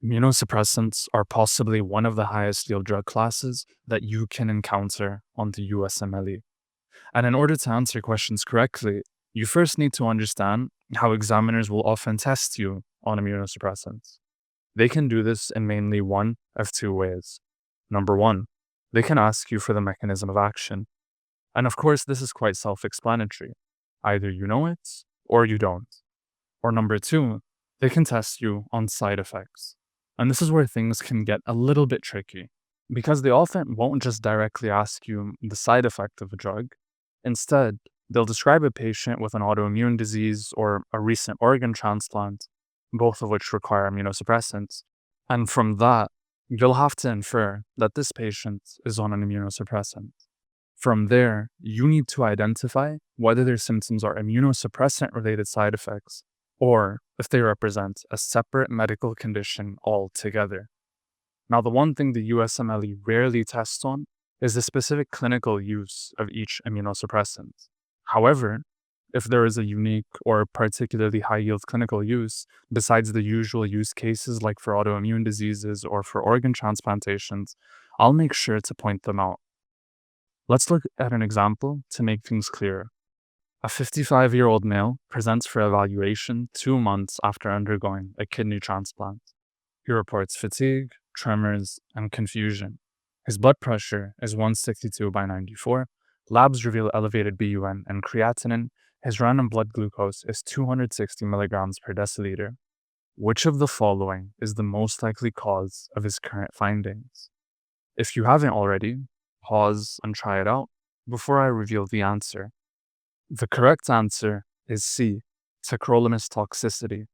Immunosuppressants are possibly one of the highest yield drug classes that you can encounter on the USMLE. And in order to answer questions correctly, you first need to understand how examiners will often test you on immunosuppressants. They can do this in mainly one of two ways. Number one, they can ask you for the mechanism of action. And of course, this is quite self-explanatory. Either you know it or you don't. Or number two, they can test you on side effects. And this is where things can get a little bit tricky, because they often won't just directly ask you the side effect of a drug. Instead, they'll describe a patient with an autoimmune disease or a recent organ transplant, both of which require immunosuppressants. And from that, you'll have to infer that this patient is on an immunosuppressant. From there, you need to identify whether their symptoms are immunosuppressant-related side effects or if they represent a separate medical condition altogether. Now, the one thing the USMLE rarely tests on is the specific clinical use of each immunosuppressant. However, if there is a unique or particularly high-yield clinical use, besides the usual use cases like for autoimmune diseases or for organ transplantations, I'll make sure to point them out. Let's look at an example to make things clearer. A 55-year-old male presents for evaluation 2 months after undergoing a kidney transplant. He reports fatigue, tremors, and confusion. His blood pressure is 162/94. Labs reveal elevated BUN and creatinine. His random blood glucose is 260 milligrams per deciliter. Which of the following is the most likely cause of his current findings? If you haven't already, pause and try it out before I reveal the answer. The correct answer is C, Tacrolimus toxicity.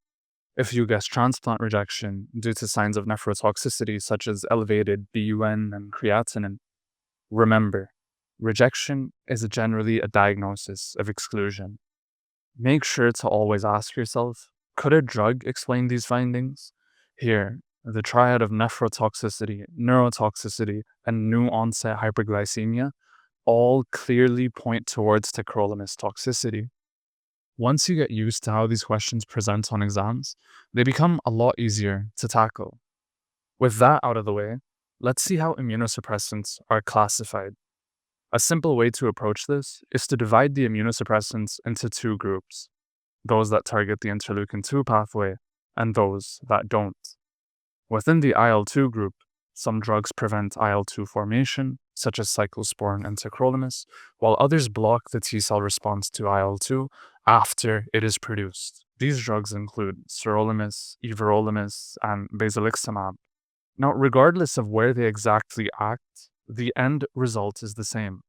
If you guess transplant rejection due to signs of nephrotoxicity such as elevated BUN and creatinine, remember, rejection is generally a diagnosis of exclusion. Make sure to always ask yourself, could a drug explain these findings? Here, the triad of nephrotoxicity, neurotoxicity, and new onset hyperglycemia all clearly point towards tacrolimus toxicity. Once you get used to how these questions present on exams, they become a lot easier to tackle. With that out of the way, let's see how immunosuppressants are classified. A simple way to approach this is to divide the immunosuppressants into two groups, those that target the interleukin-2 pathway and those that don't. Within the IL-2 group, some drugs prevent IL-2 formation, such as Cyclosporine and Tacrolimus, while others block the T-cell response to IL-2 after it is produced. These drugs include Sirolimus, Everolimus, and Basiliximab. Now, regardless of where they exactly act, the end result is the same.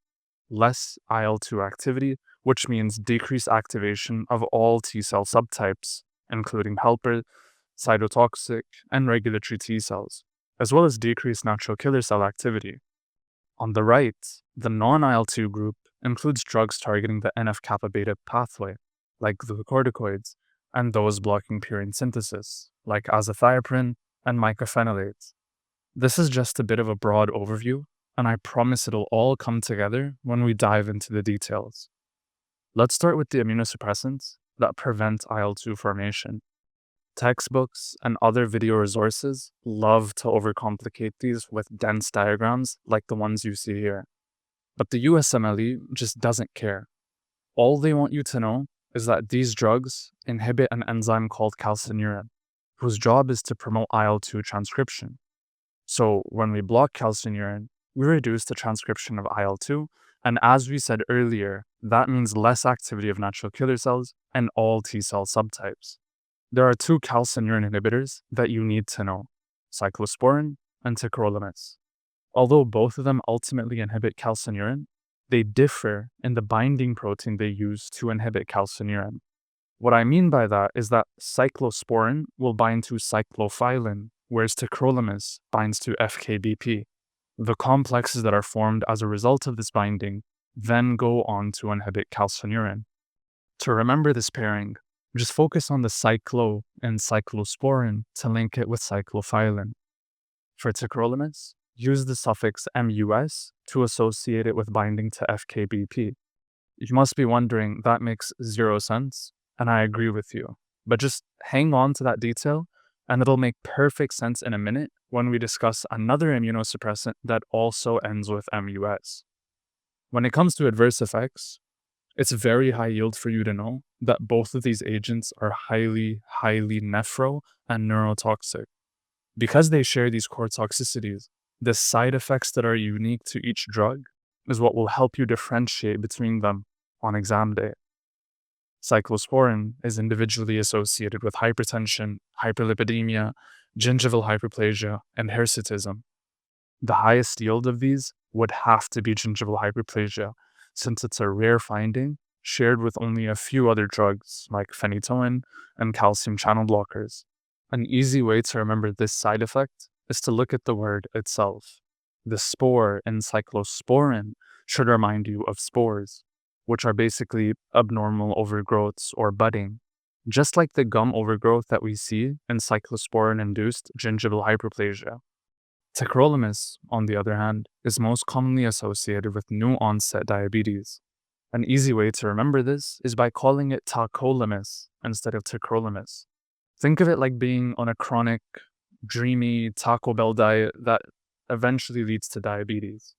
Less IL-2 activity, which means decreased activation of all T-cell subtypes, including helper, cytotoxic, and regulatory T-cells, as well as decreased natural killer cell activity. On the right, the non-IL-2 group includes drugs targeting the NF-kappa beta pathway, like glucocorticoids, and those blocking purine synthesis, like Azathioprine and Mycophenolate. This is just a bit of a broad overview, and I promise it'll all come together when we dive into the details. Let's start with the immunosuppressants that prevent IL-2 formation. Textbooks and other video resources love to overcomplicate these with dense diagrams like the ones you see here. But the USMLE just doesn't care. All they want you to know is that these drugs inhibit an enzyme called calcineurin, whose job is to promote IL-2 transcription. So when we block calcineurin, we reduce the transcription of IL-2, and as we said earlier, that means less activity of natural killer cells and all T-cell subtypes. There are two calcineurin inhibitors that you need to know, Cyclosporine and Tacrolimus. Although both of them ultimately inhibit calcineurin, they differ in the binding protein they use to inhibit calcineurin. What I mean by that is that cyclosporine will bind to cyclophilin, whereas tacrolimus binds to FKBP. The complexes that are formed as a result of this binding then go on to inhibit calcineurin. To remember this pairing, just focus on the cyclo and cyclosporine to link it with cyclophilin. For tacrolimus, use the suffix mus to associate it with binding to FKBP. You must be wondering, that makes zero sense, and I agree with you. But just hang on to that detail, And it'll make perfect sense in a minute when we discuss another immunosuppressant that also ends with MUS. When it comes to adverse effects, it's very high yield for you to know that both of these agents are highly nephro and neurotoxic. Because they share these core toxicities, the side effects that are unique to each drug is what will help you differentiate between them on exam day. Cyclosporine is individually associated with hypertension, hyperlipidemia, gingival hyperplasia, and hirsutism. The highest yield of these would have to be gingival hyperplasia, since it's a rare finding shared with only a few other drugs like phenytoin and calcium channel blockers. An easy way to remember this side effect is to look at the word itself. The spore in cyclosporine should remind you of spores, which are basically abnormal overgrowths or budding, just like the gum overgrowth that we see in cyclosporine-induced gingival hyperplasia. Tacrolimus, on the other hand, is most commonly associated with new-onset diabetes. An easy way to remember this is by calling it Tacrolimus instead of Tacrolimus. Think of it like being on a chronic, dreamy Taco Bell diet that eventually leads to diabetes.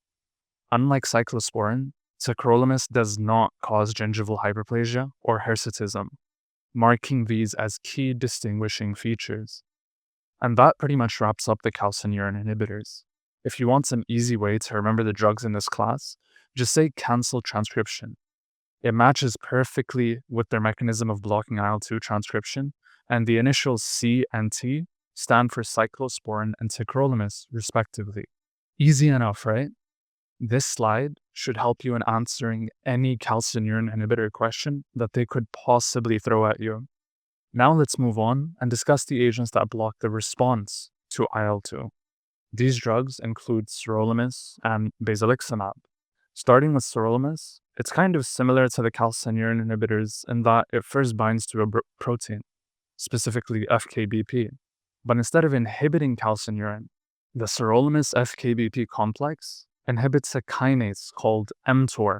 Unlike cyclosporine, Tacrolimus does not cause gingival hyperplasia or hirsutism, marking these as key distinguishing features. And that pretty much wraps up the calcineurin inhibitors. If you want some easy way to remember the drugs in this class, just say cancel transcription. It matches perfectly with their mechanism of blocking IL-2 transcription, and the initials C and T stand for cyclosporine and tacrolimus, respectively. Easy enough, right? This slide should help you in answering any calcineurin inhibitor question that they could possibly throw at you. Now let's move on and discuss the agents that block the response to IL-2. These drugs include Sirolimus and Basiliximab. Starting with Sirolimus, it's kind of similar to the calcineurin inhibitors in that it first binds to a protein, specifically FKBP. But instead of inhibiting calcineurin, the Sirolimus FKBP complex inhibits a kinase called mTOR,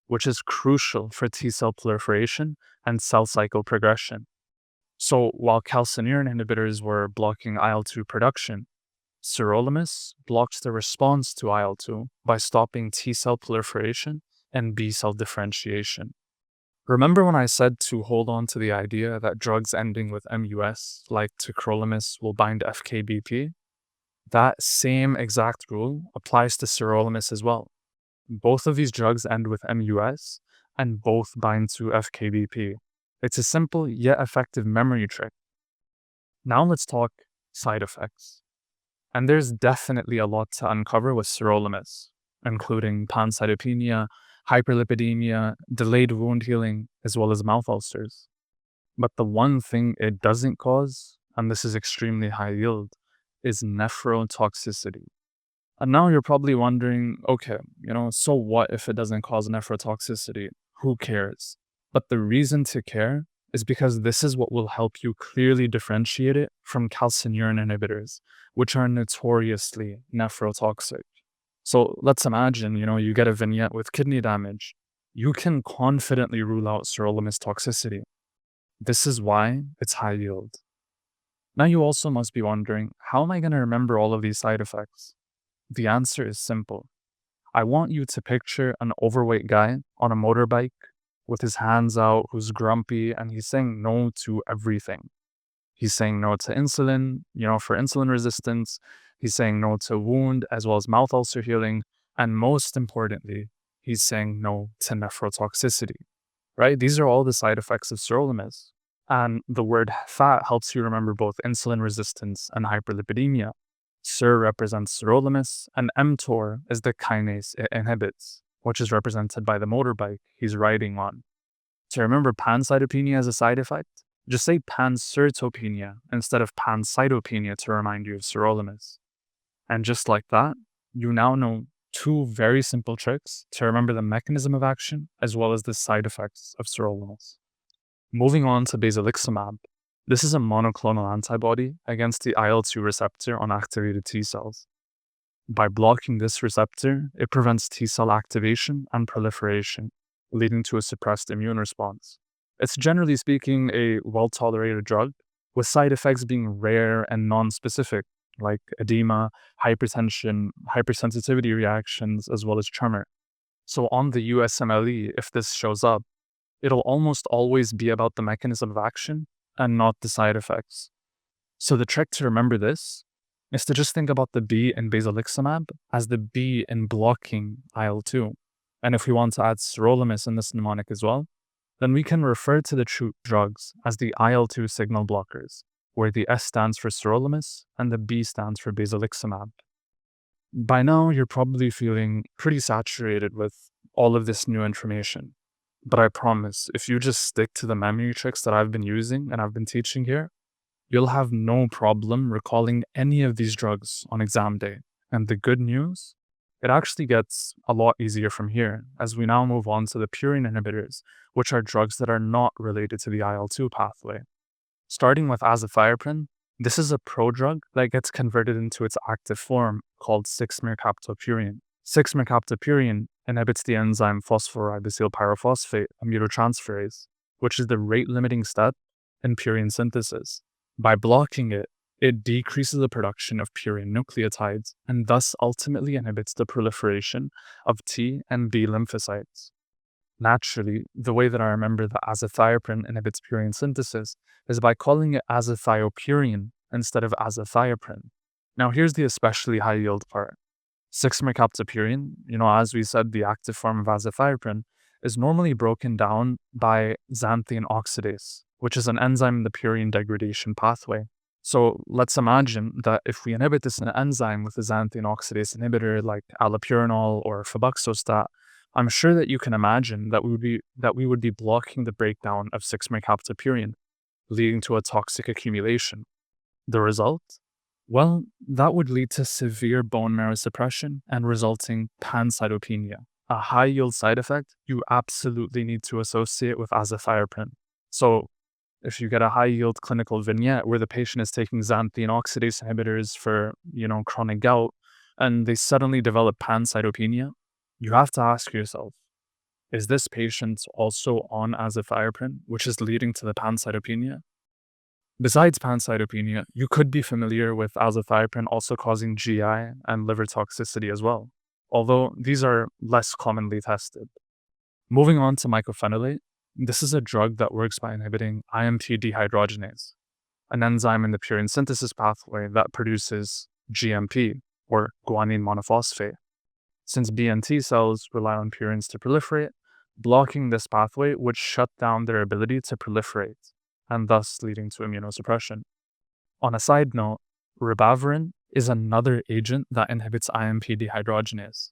which is crucial for T-cell proliferation and cell cycle progression. So while calcineurin inhibitors were blocking IL-2 production, Sirolimus blocks the response to IL-2 by stopping T-cell proliferation and B-cell differentiation. Remember when I said to hold on to the idea that drugs ending with MUS, like Tacrolimus, will bind FKBP? That same exact rule applies to Sirolimus as well. Both of these drugs end with MUS, and both bind to FKBP. It's a simple yet effective memory trick. Now let's talk side effects. And there's definitely a lot to uncover with Sirolimus, including pancytopenia, hyperlipidemia, delayed wound healing, as well as mouth ulcers. But the one thing it doesn't cause, and this is extremely high yield, is nephrotoxicity. And now you're probably wondering, okay, so what if it doesn't cause nephrotoxicity? Who cares? But the reason to care is because this is what will help you clearly differentiate it from calcineurin inhibitors, which are notoriously nephrotoxic. So let's imagine, you get a vignette with kidney damage. You can confidently rule out Sirolimus toxicity. This is why it's high yield. Now you also must be wondering, how am I going to remember all of these side effects? The answer is simple. I want you to picture an overweight guy on a motorbike with his hands out, who's grumpy, and he's saying no to everything. He's saying no to insulin, for insulin resistance. He's saying no to wound as well as mouth ulcer healing. And most importantly, he's saying no to nephrotoxicity, right? These are all the side effects of Sirolimus. And the word fat helps you remember both insulin resistance and hyperlipidemia. Sir represents Sirolimus, and mTOR is the kinase it inhibits, which is represented by the motorbike he's riding on. To remember pancytopenia as a side effect, just say pancertopenia instead of pancytopenia to remind you of Sirolimus. And just like that, you now know two very simple tricks to remember the mechanism of action as well as the side effects of Sirolimus. Moving on to Basiliximab. This is a monoclonal antibody against the IL-2 receptor on activated T cells. By blocking this receptor, it prevents T cell activation and proliferation, leading to a suppressed immune response. It's generally speaking a well-tolerated drug, with side effects being rare and non-specific, like edema, hypertension, hypersensitivity reactions, as well as tremor. So on the USMLE, if this shows up, it'll almost always be about the mechanism of action and not the side effects. So the trick to remember this is to just think about the B in Basiliximab as the B in blocking IL-2. And if we want to add Sirolimus in this mnemonic as well, then we can refer to the two drugs as the IL-2 signal blockers, where the S stands for Sirolimus and the B stands for Basiliximab. By now, you're probably feeling pretty saturated with all of this new information. But I promise, if you just stick to the memory tricks that I've been using and I've been teaching here, you'll have no problem recalling any of these drugs on exam day. And the good news, it actually gets a lot easier from here as we now move on to the purine inhibitors, which are drugs that are not related to the IL-2 pathway. Starting with azathioprine, this is a prodrug that gets converted into its active form called 6-mercaptopurine. 6-mercaptopurine inhibits the enzyme phosphoribosyl pyrophosphate aminotransferase, which is the rate-limiting step in purine synthesis. By blocking it, it decreases the production of purine nucleotides and thus ultimately inhibits the proliferation of T and B lymphocytes. Naturally, the way that I remember that azathioprine inhibits purine synthesis is by calling it azathioprine instead of azathioprine. Now here's the especially high yield part. 6-mercaptopurine, as we said, the active form of azathioprine, is normally broken down by xanthine oxidase, which is an enzyme in the purine degradation pathway. So let's imagine that if we inhibit this enzyme with a xanthine oxidase inhibitor like allopurinol or febuxostat, I'm sure that you can imagine that we would be blocking the breakdown of 6-mercaptopurine, leading to a toxic accumulation. The result? Well, that would lead to severe bone marrow suppression and resulting pancytopenia, a high-yield side effect you absolutely need to associate with azathioprine. So, if you get a high-yield clinical vignette where the patient is taking xanthine oxidase inhibitors for, chronic gout, and they suddenly develop pancytopenia, you have to ask yourself, is this patient also on azathioprine, which is leading to the pancytopenia? Besides pancytopenia, you could be familiar with azathioprine also causing GI and liver toxicity as well, although these are less commonly tested. Moving on to mycophenolate, this is a drug that works by inhibiting IMP dehydrogenase, an enzyme in the purine synthesis pathway that produces GMP, or guanine monophosphate. Since B and T cells rely on purines to proliferate, blocking this pathway would shut down their ability to proliferate, and thus leading to immunosuppression. On a side note, ribavirin is another agent that inhibits IMP dehydrogenase.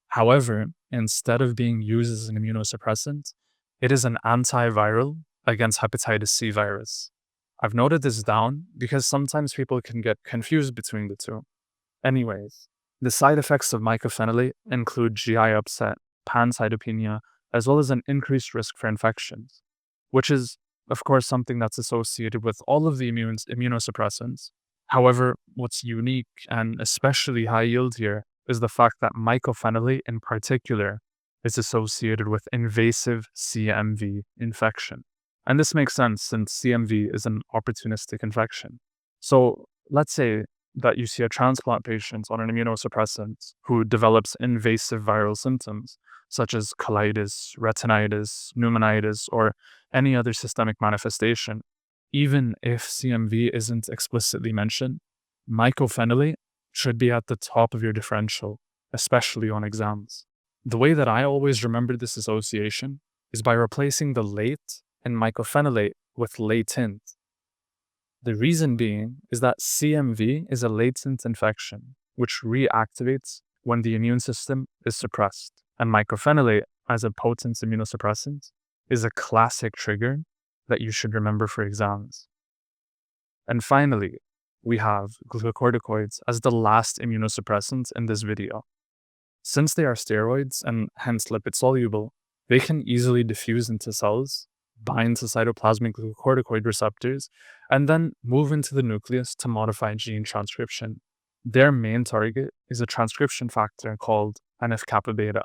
However, instead of being used as an immunosuppressant, it is an antiviral against hepatitis C virus. I've noted this down because sometimes people can get confused between the two. Anyways, the side effects of mycophenolate include GI upset, pancytopenia, as well as an increased risk for infections, which is, of course, something that's associated with all of the immunosuppressants. However, what's unique and especially high yield here is the fact that mycophenolate in particular is associated with invasive CMV infection. And this makes sense since CMV is an opportunistic infection. So let's say that you see a transplant patient on an immunosuppressant who develops invasive viral symptoms, such as colitis, retinitis, pneumonitis, or any other systemic manifestation. Even if CMV isn't explicitly mentioned, mycophenolate should be at the top of your differential, especially on exams. The way that I always remember this association is by replacing the late in mycophenolate with latent. The reason being is that CMV is a latent infection, which reactivates when the immune system is suppressed. And mycophenolate, as a potent immunosuppressant, is a classic trigger that you should remember for exams. And finally, we have glucocorticoids as the last immunosuppressant in this video. Since they are steroids and hence lipid soluble, they can easily diffuse into cells, bind to cytoplasmic glucocorticoid receptors, and then move into the nucleus to modify gene transcription. Their main target is a transcription factor called NF-kappa beta.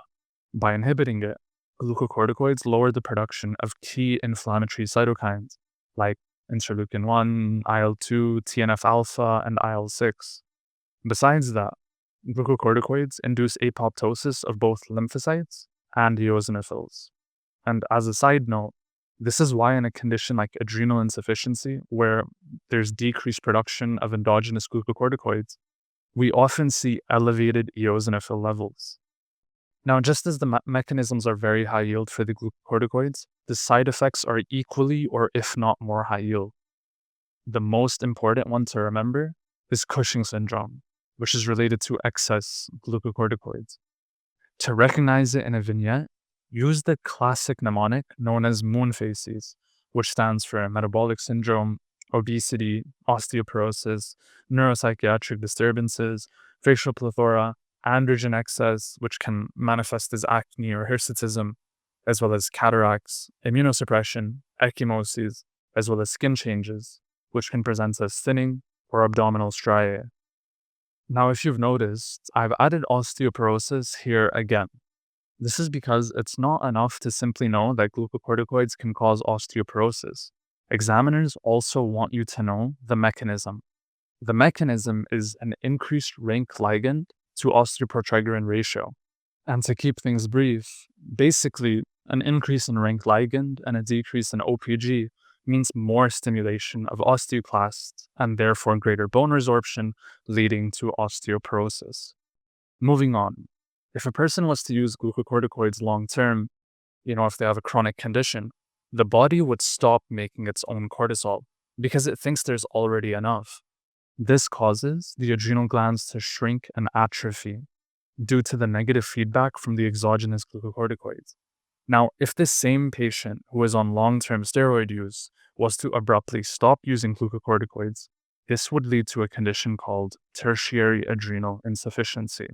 By inhibiting it, glucocorticoids lower the production of key inflammatory cytokines like interleukin-1, IL-2, TNF-alpha, and IL-6. Besides that, glucocorticoids induce apoptosis of both lymphocytes and eosinophils. And as a side note, this is why in a condition like adrenal insufficiency, where there's decreased production of endogenous glucocorticoids, we often see elevated eosinophil levels. Now, just as the mechanisms are very high yield for the glucocorticoids, the side effects are equally or if not more high yield. The most important one to remember is Cushing syndrome, which is related to excess glucocorticoids. To recognize it in a vignette, use the classic mnemonic known as moon faces, which stands for metabolic syndrome, obesity, osteoporosis, neuropsychiatric disturbances, facial plethora, androgen excess, which can manifest as acne or hirsutism, as well as cataracts, immunosuppression, ecchymosis, as well as skin changes, which can present as thinning or abdominal striae. Now, if you've noticed, I've added osteoporosis here again. This is because it's not enough to simply know that glucocorticoids can cause osteoporosis. Examiners also want you to know the mechanism. The mechanism is an increased rank ligand to osteoprotrigerin ratio. And to keep things brief, basically, an increase in rank ligand and a decrease in OPG means more stimulation of osteoclasts and therefore greater bone resorption, leading to osteoporosis. Moving on, if a person was to use glucocorticoids long term, if they have a chronic condition, the body would stop making its own cortisol because it thinks there's already enough. This causes the adrenal glands to shrink and atrophy due to the negative feedback from the exogenous glucocorticoids. Now, if this same patient who is on long-term steroid use was to abruptly stop using glucocorticoids, this would lead to a condition called tertiary adrenal insufficiency.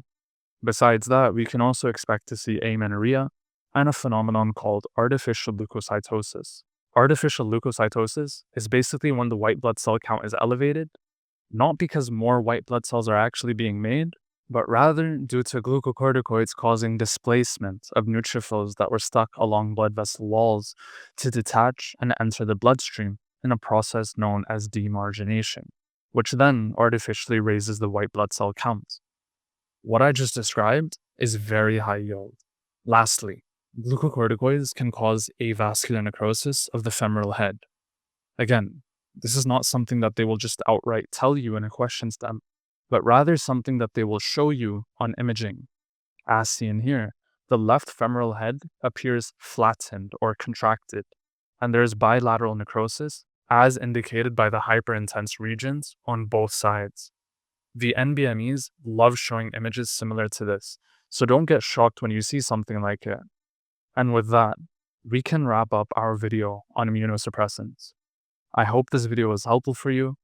Besides that, we can also expect to see amenorrhea and a phenomenon called artificial leukocytosis. Artificial leukocytosis is basically when the white blood cell count is elevated, not because more white blood cells are actually being made, but rather due to glucocorticoids causing displacement of neutrophils that were stuck along blood vessel walls to detach and enter the bloodstream in a process known as demargination, which then artificially raises the white blood cell count. What I just described is very high yield. Lastly, glucocorticoids can cause avascular necrosis of the femoral head. Again, this is not something that they will just outright tell you in a question stem, but rather something that they will show you on imaging. As seen here, the left femoral head appears flattened or contracted, and there is bilateral necrosis, as indicated by the hyperintense regions on both sides. The NBMEs love showing images similar to this, so don't get shocked when you see something like it. And with that, we can wrap up our video on immunosuppressants. I hope this video was helpful for you,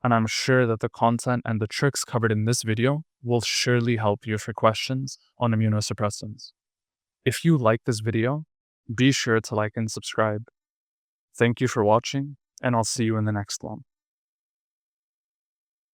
and I'm sure that the content and the tricks covered in this video will surely help you for questions on immunosuppressants. If you like this video, be sure to like and subscribe. Thank you for watching, and I'll see you in the next one.